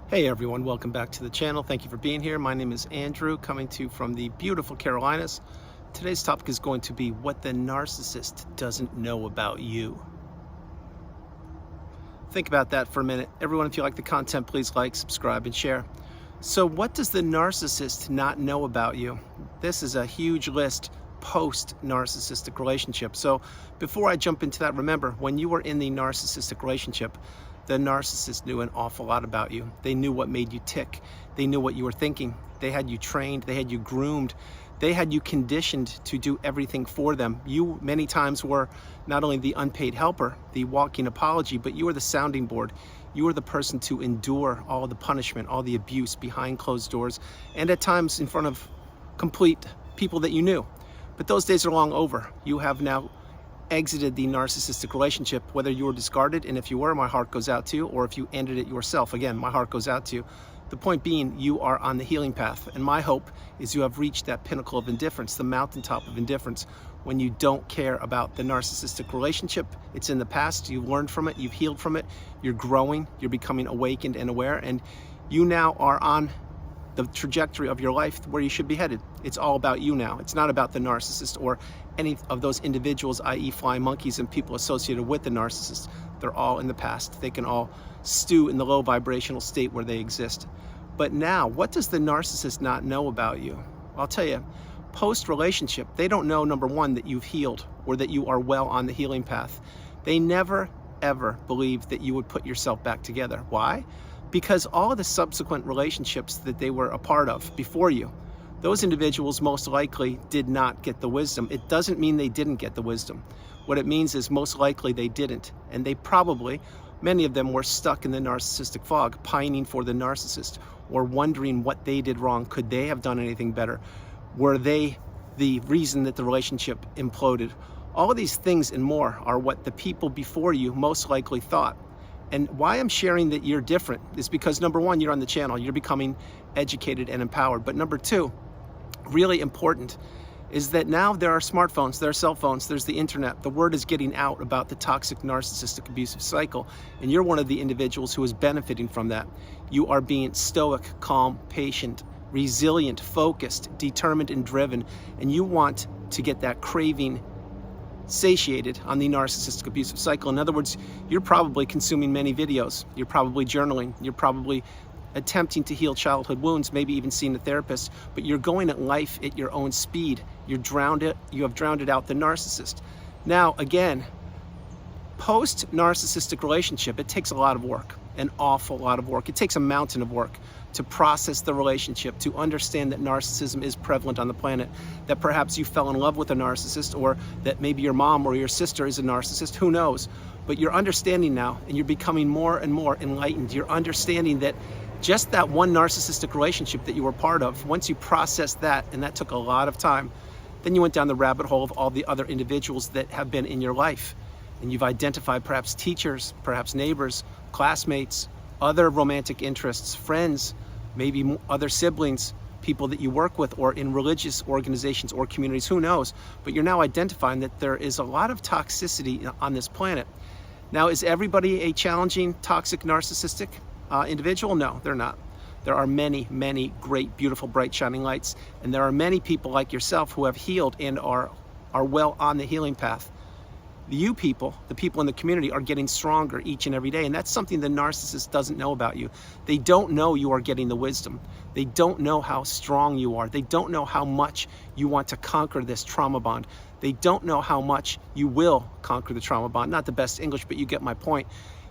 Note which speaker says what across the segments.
Speaker 1: Hey everyone, welcome back to the channel. Thank you for being here. My name is Andrew, coming to you from the beautiful Carolinas. Today's topic is going to be what the narcissist doesn't know about you. Think about that for a minute. Everyone, if you like the content, please like, subscribe, and share. So what does the narcissist not know about you? This is a huge list post-narcissistic relationship. So before I jump into that, remember, when you were in the narcissistic relationship, the narcissist knew an awful lot about you. They knew what made you tick. They knew what you were thinking. They had you trained. They had you groomed. They had you conditioned to do everything for them. You many times were not only the unpaid helper, the walking apology, but you were the sounding board. You were the person to endure all the punishment, all the abuse behind closed doors, and at times in front of complete people that you knew. But those days are long over. You have now exited the narcissistic relationship, whether you were discarded, and if you were, my heart goes out to you, or if you ended it yourself, again, my heart goes out to you. The point being, you are on the healing path, and my hope is you have reached that pinnacle of indifference, the mountaintop of indifference, when you don't care about the narcissistic relationship. It's in the past, you've learned from it, you've healed from it, you're growing, you're becoming awakened and aware, and you now are on the trajectory of your life where you should be headed. It's all about you now. It's not about the narcissist or any of those individuals, i.e. flying monkeys and people associated with the narcissist. They're all in the past. They can all stew in the low vibrational state where they exist. But now, what does the narcissist not know about you? I'll tell you, post-relationship, they don't know, number one, that you've healed or that you are well on the healing path. They never, ever believed that you would put yourself back together. Why? Because all of the subsequent relationships that they were a part of before you, those individuals most likely did not get the wisdom. It doesn't mean they didn't get the wisdom. What it means is most likely they didn't. And they probably, many of them were stuck in the narcissistic fog, pining for the narcissist or wondering what they did wrong. Could they have done anything better? Were they the reason that the relationship imploded? All of these things and more are what the people before you most likely thought. And why I'm sharing that you're different is because, number one, you're on the channel, you're becoming educated and empowered. But number two, really important, is that now there are smartphones, there are cell phones, there's the internet. The word is getting out about the toxic, narcissistic, abusive cycle. And you're one of the individuals who is benefiting from that. You are being stoic, calm, patient, resilient, focused, determined, and driven. And you want to get that craving satiated on the narcissistic abusive cycle. In other words, you're probably consuming many videos, you're probably journaling, you're probably attempting to heal childhood wounds, maybe even seeing a therapist, but you're going at life at your own speed. You have drowned out the narcissist. Now, again, post-narcissistic relationship, it takes a lot of work, an awful lot of work. It takes a mountain of work to process the relationship, to understand that narcissism is prevalent on the planet, that perhaps you fell in love with a narcissist, or that maybe your mom or your sister is a narcissist, who knows? But you're understanding now, and you're becoming more and more enlightened. You're understanding that just that one narcissistic relationship that you were part of, once you process that, and that took a lot of time, then you went down the rabbit hole of all the other individuals that have been in your life. And you've identified perhaps teachers, perhaps neighbors, classmates, other romantic interests, friends, maybe other siblings, people that you work with, or in religious organizations or communities, who knows? But you're now identifying that there is a lot of toxicity on this planet. Now, is everybody a challenging, toxic, narcissistic individual? No, they're not. There are many, many great, beautiful, bright, shining lights, and there are many people like yourself who have healed and are well on the healing path. You people, the people in the community, are getting stronger each and every day, and that's something the narcissist doesn't know about you. They don't know you are getting the wisdom. They don't know how strong you are. They don't know how much you want to conquer this trauma bond. They don't know how much you will conquer the trauma bond. Not the best English, but you get my point.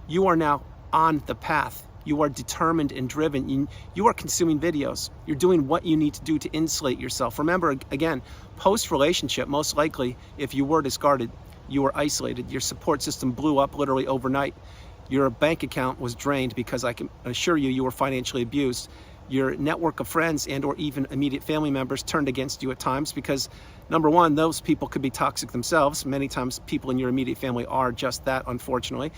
Speaker 1: You are now on the path. You are determined and driven. You are consuming videos. You're doing what you need to do to insulate yourself. Remember, again, post-relationship, most likely, if you were discarded, you were isolated. Your support system blew up literally overnight. Your bank account was drained because I can assure you, you were financially abused. Your network of friends and or even immediate family members turned against you at times because, number one, those people could be toxic themselves. Many times people in your immediate family are just that, unfortunately.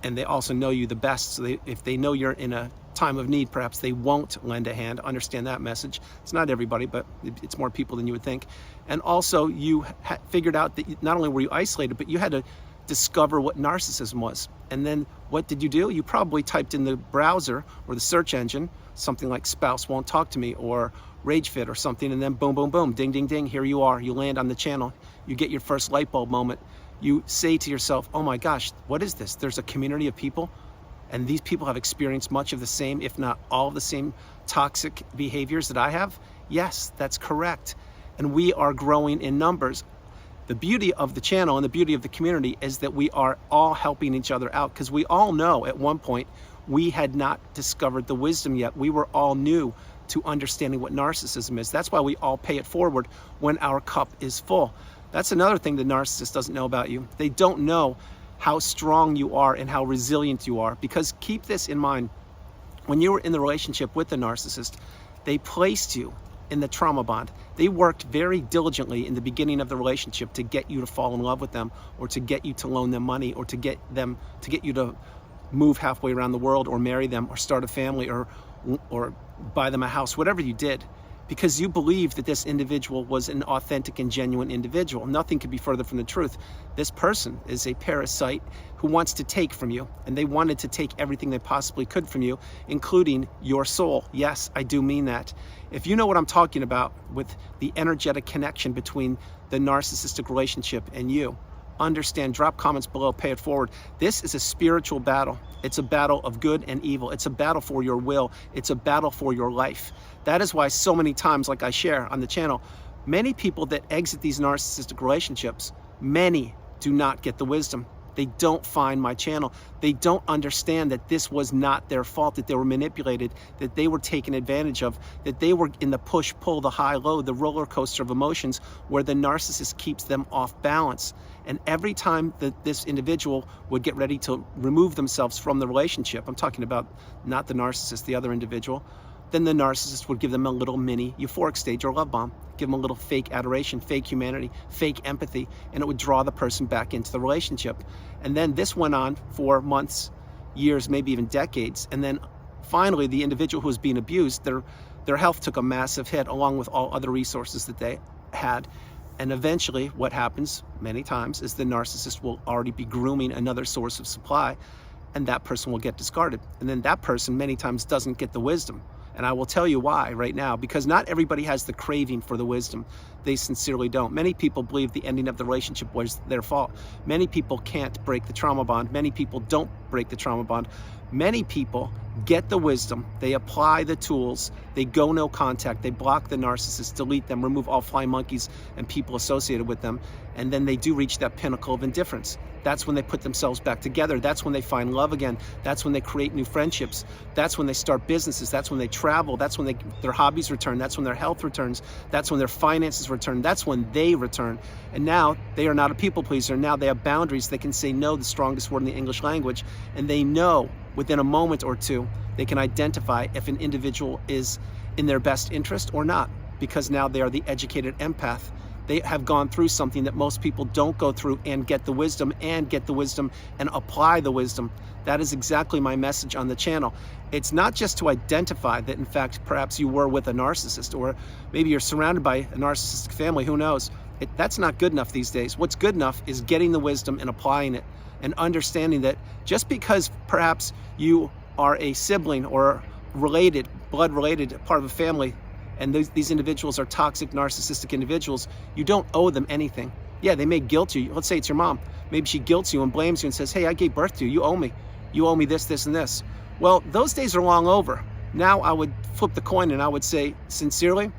Speaker 1: And they also know you the best. So if they know you're in a time of need, perhaps they won't lend a hand. Understand that message. It's not everybody, but it's more people than you would think. And also, you figured out that not only were you isolated, but you had to discover what narcissism was. And then What did you do? You probably typed in the browser or the search engine something like spouse won't talk to me or rage fit or something, and then boom, boom, boom, ding, ding, ding, here you are. You land on the channel. You get your first light bulb moment. You say to yourself, oh my gosh, what is this? There's a community of people, and these people have experienced much of the same, if not all of the same toxic behaviors that I have. Yes, that's correct. And we are growing in numbers. The beauty of the channel and the beauty of the community is that we are all helping each other out, because we all know at one point we had not discovered the wisdom yet. We were all new to understanding what narcissism is. That's why we all pay it forward when our cup is full. That's another thing the narcissist doesn't know about you. They don't know how strong you are and how resilient you are, because keep this in mind. When you were in the relationship with the narcissist, they placed you in the trauma bond. They worked very diligently in the beginning of the relationship to get you to fall in love with them, or to get you to loan them money, or to get you to move halfway around the world, or marry them, or start a family, or buy them a house, whatever you did, because you believed that this individual was an authentic and genuine individual. Nothing could be further from the truth. This person is a parasite who wants to take from you, and they wanted to take everything they possibly could from you, including your soul. Yes, I do mean that. If you know what I'm talking about with the energetic connection between the narcissistic relationship and you, understand, drop comments below, pay it forward. This is a spiritual battle. It's a battle of good and evil. It's a battle for your will. It's a battle for your life. That is why so many times, like I share on the channel, many people that exit these narcissistic relationships, many do not get the wisdom. They don't find my channel. They don't understand that this was not their fault, that they were manipulated, that they were taken advantage of, that they were in the push-pull, the high-low, the roller coaster of emotions, where the narcissist keeps them off balance. And every time that this individual would get ready to remove themselves from the relationship, I'm talking about not the narcissist, the other individual, then the narcissist would give them a little mini euphoric stage or love bomb, give them a little fake adoration, fake humanity, fake empathy, and it would draw the person back into the relationship. And then this went on for months, years, maybe even decades. And then finally, the individual who was being abused, their health took a massive hit, along with all other resources that they had. And eventually what happens many times is the narcissist will already be grooming another source of supply, and that person will get discarded. And then that person many times doesn't get the wisdom. And I will tell you why right now, because not everybody has the craving for the wisdom. They sincerely don't. Many people believe the ending of the relationship was their fault. Many people can't break the trauma bond. Many people don't break the trauma bond. Many people get the wisdom, they apply the tools, they go no contact, they block the narcissist, delete them, remove all flying monkeys and people associated with them, and then they do reach that pinnacle of indifference. That's when they put themselves back together. That's when they find love again. That's when they create new friendships. That's when they start businesses. That's when they travel. That's when their hobbies return. That's when their health returns. That's when their finances return. That's when they return. And now they are not a people pleaser. Now they have boundaries. They can say no, the strongest word in the English language, and they know within a moment or two, they can identify if an individual is in their best interest or not, because now they are the educated empath. They have gone through something that most people don't go through, and get the wisdom and apply the wisdom. That is exactly my message on the channel. It's not just to identify that, in fact, perhaps you were with a narcissist, or maybe you're surrounded by a narcissistic family, who knows? That's not good enough these days. What's good enough is getting the wisdom and applying it, and understanding that just because perhaps you are a sibling or related, blood related, part of a family, and these individuals are toxic, narcissistic individuals, you don't owe them anything. Yeah, they may guilt you. Let's say it's your mom. Maybe she guilts you and blames you and says, hey, I gave birth to you. You owe me. You owe me this, this, and this. Well, those days are long over. Now I would flip the coin and I would say, sincerely,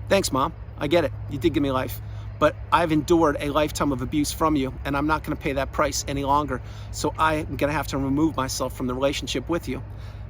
Speaker 1: thanks, Mom. I get it. You did give me life. But I've endured a lifetime of abuse from you, and I'm not going to pay that price any longer. So I'm going to have to remove myself from the relationship with you,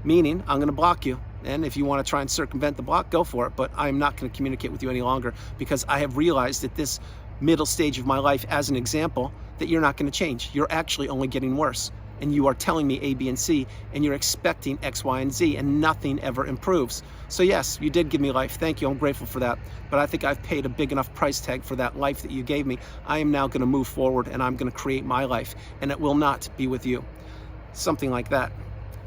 Speaker 1: meaning I'm going to block you. And if you want to try and circumvent the block, go for it. But I'm not going to communicate with you any longer, because I have realized at this middle stage of my life, as an example, that you're not going to change. You're actually only getting worse. And you are telling me A, B, and C, and you're expecting X, Y, and Z, and nothing ever improves. So yes, you did give me life. Thank you. I'm grateful for that. But I think I've paid a big enough price tag for that life that you gave me. I am now going to move forward, and I'm going to create my life, and it will not be with you. Something like that.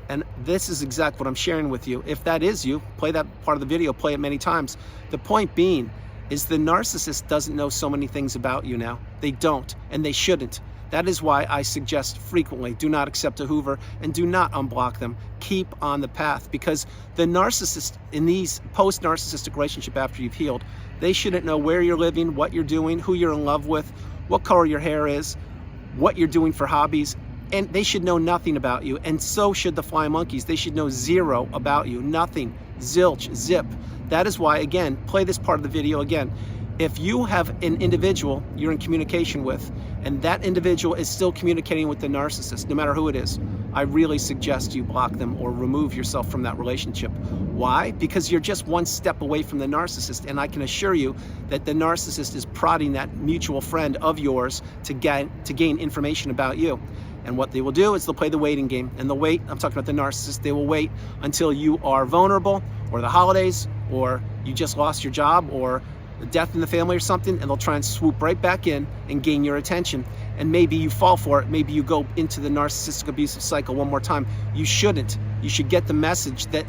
Speaker 1: And this is exactly what I'm sharing with you. If that is you, play that part of the video, play it many times. The point being is the narcissist doesn't know so many things about you now. They don't, and they shouldn't. That is why I suggest frequently, do not accept a Hoover and do not unblock them. Keep on the path, because the narcissist in these post-narcissistic relationship after you've healed, they shouldn't know where you're living, what you're doing, who you're in love with, what color your hair is, what you're doing for hobbies, and they should know nothing about you. And so should the flying monkeys. They should know zero about you, nothing, zilch, zip. That is why, again, play this part of the video again. If you have an individual you're in communication with, and that individual is still communicating with the narcissist, no matter who it is, I really suggest you block them or remove yourself from that relationship. Why? Because you're just one step away from the narcissist, and I can assure you that the narcissist is prodding that mutual friend of yours to gain information about you. And what they will do is they'll play the waiting game, and they'll wait. I'm talking about the narcissist. They will wait until you are vulnerable, or the holidays, or you just lost your job, or the death in the family or something, and they'll try and swoop right back in and gain your attention. And maybe you fall for it. Maybe you go into the narcissistic abusive cycle one more time. You shouldn't. You should get the message that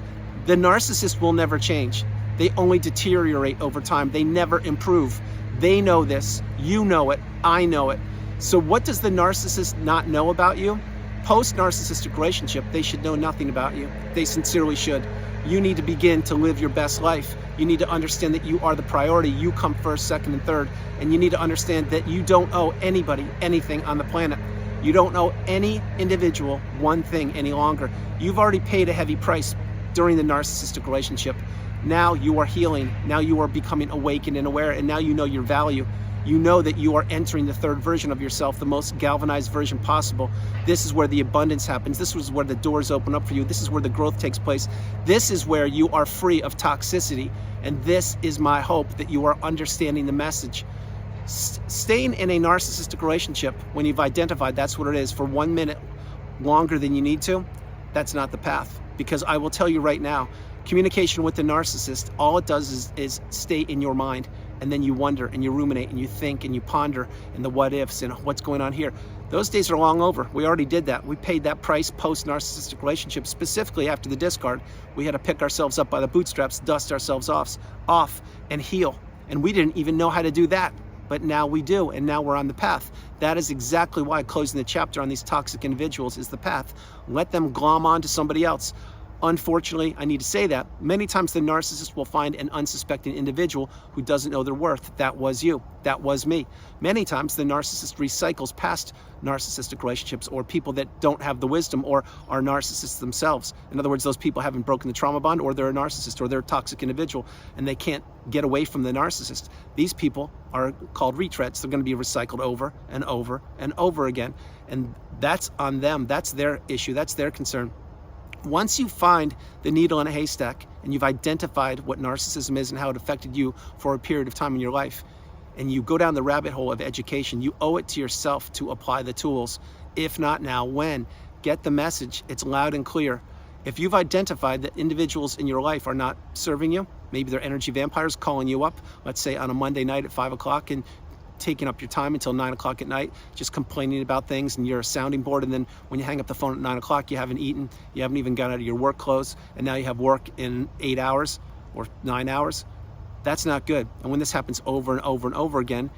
Speaker 1: the narcissist will never change. They only deteriorate over time. They never improve. They know this. You know it. I know it. So what does the narcissist not know about you? Post-narcissistic relationship, they should know nothing about you. They sincerely should. You need to begin to live your best life. You need to understand that you are the priority. You come first, second, and third. And you need to understand that you don't owe anybody anything on the planet. You don't owe any individual one thing any longer. You've already paid a heavy price during the narcissistic relationship. Now you are healing. Now you are becoming awakened and aware, and now you know your value. You know that you are entering the third version of yourself, the most galvanized version possible. This is where the abundance happens. This is where the doors open up for you. This is where the growth takes place. This is where you are free of toxicity. And this is my hope, that you are understanding the message. Staying in a narcissistic relationship, when you've identified that's what it is, for 1 minute longer than you need to, that's not the path. Because I will tell you right now, communication with the narcissist, all it does is stay in your mind. And then you wonder and you ruminate and you think and you ponder and the what ifs and what's going on here. Those days are long over. We already did that. We paid that price post-narcissistic relationship, specifically after the discard. We had to pick ourselves up by the bootstraps, dust ourselves off and heal. And we didn't even know how to do that. But now we do, and now we're on the path. That is exactly why closing the chapter on these toxic individuals is the path. Let them glom on to somebody else. Unfortunately, I need to say that many times the narcissist will find an unsuspecting individual who doesn't know their worth. That was you. That was me. Many times the narcissist recycles past narcissistic relationships, or people that don't have the wisdom or are narcissists themselves. In other words, those people haven't broken the trauma bond, or they're a narcissist, or they're a toxic individual, and they can't get away from the narcissist. These people are called retreads. They're going to be recycled over and over and over again. And that's on them. That's their issue. That's their concern. Once you find the needle in a haystack and you've identified what narcissism is and how it affected you for a period of time in your life, and you go down the rabbit hole of education, you owe it to yourself to apply the tools. If not now, when? Get the message. It's loud and clear. If you've identified that individuals in your life are not serving you, maybe they're energy vampires calling you up, let's say on a Monday night at 5 o'clock, and taking up your time until 9 o'clock at night, just complaining about things, and you're a sounding board, and then when you hang up the phone at 9 o'clock, you haven't eaten, you haven't even got out of your work clothes, and now you have work in 8 hours or 9 hours. That's not good. And when this happens over and over and over again,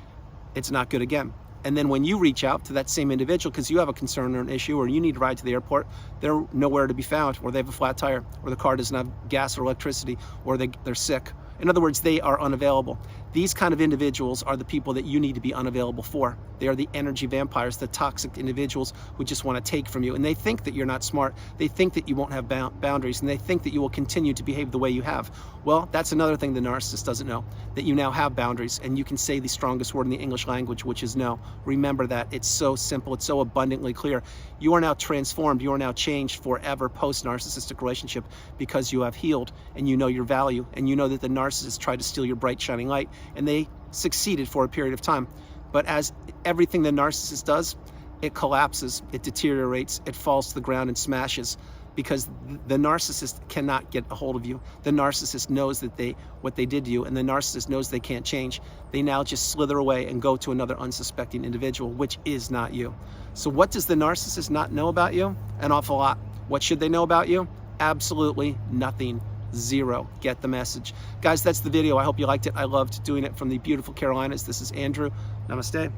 Speaker 1: it's not good again. And then when you reach out to that same individual because you have a concern or an issue, or you need to ride to the airport, they're nowhere to be found, or they have a flat tire, or the car doesn't have gas or electricity, or they're sick. In other words, they are unavailable. These kind of individuals are the people that you need to be unavailable for. They are the energy vampires, the toxic individuals who just want to take from you. And they think that you're not smart. They think that you won't have boundaries, and they think that you will continue to behave the way you have. Well, that's another thing the narcissist doesn't know, that you now have boundaries, and you can say the strongest word in the English language, which is no. Remember that. It's so simple. It's so abundantly clear. You are now transformed. You are now changed forever post-narcissistic relationship, because you have healed and you know your value, and you know that the narcissist tried to steal your bright, shining light, and they succeeded for a period of time. But as everything the narcissist does, it collapses, it deteriorates, it falls to the ground and smashes, because the narcissist cannot get a hold of you. The narcissist knows that what they did to you, and the narcissist knows they can't change. They now just slither away and go to another unsuspecting individual, which is not you. So what does the narcissist not know about you? An awful lot. What should they know about you? Absolutely nothing. Zero. Get the message. Guys, that's the video. I hope you liked it. I loved doing it from the beautiful Carolinas. This is Andrew. Namaste.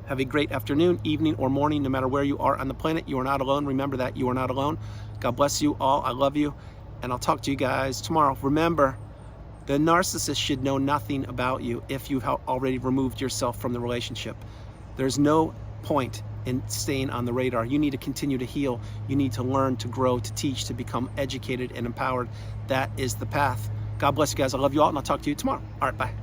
Speaker 1: Have a great afternoon, evening, or morning, no matter where you are on the planet. You are not alone. Remember that you are not alone. God bless you all. I love you, and I'll talk to you guys tomorrow. Remember, the narcissist should know nothing about you if you've already removed yourself from the relationship. There's no point in staying on the radar. You need to continue to heal. You need to learn, to grow, to teach, to become educated and empowered. That is the path. God bless you guys. I love you all, and I'll talk to you tomorrow. All right, bye.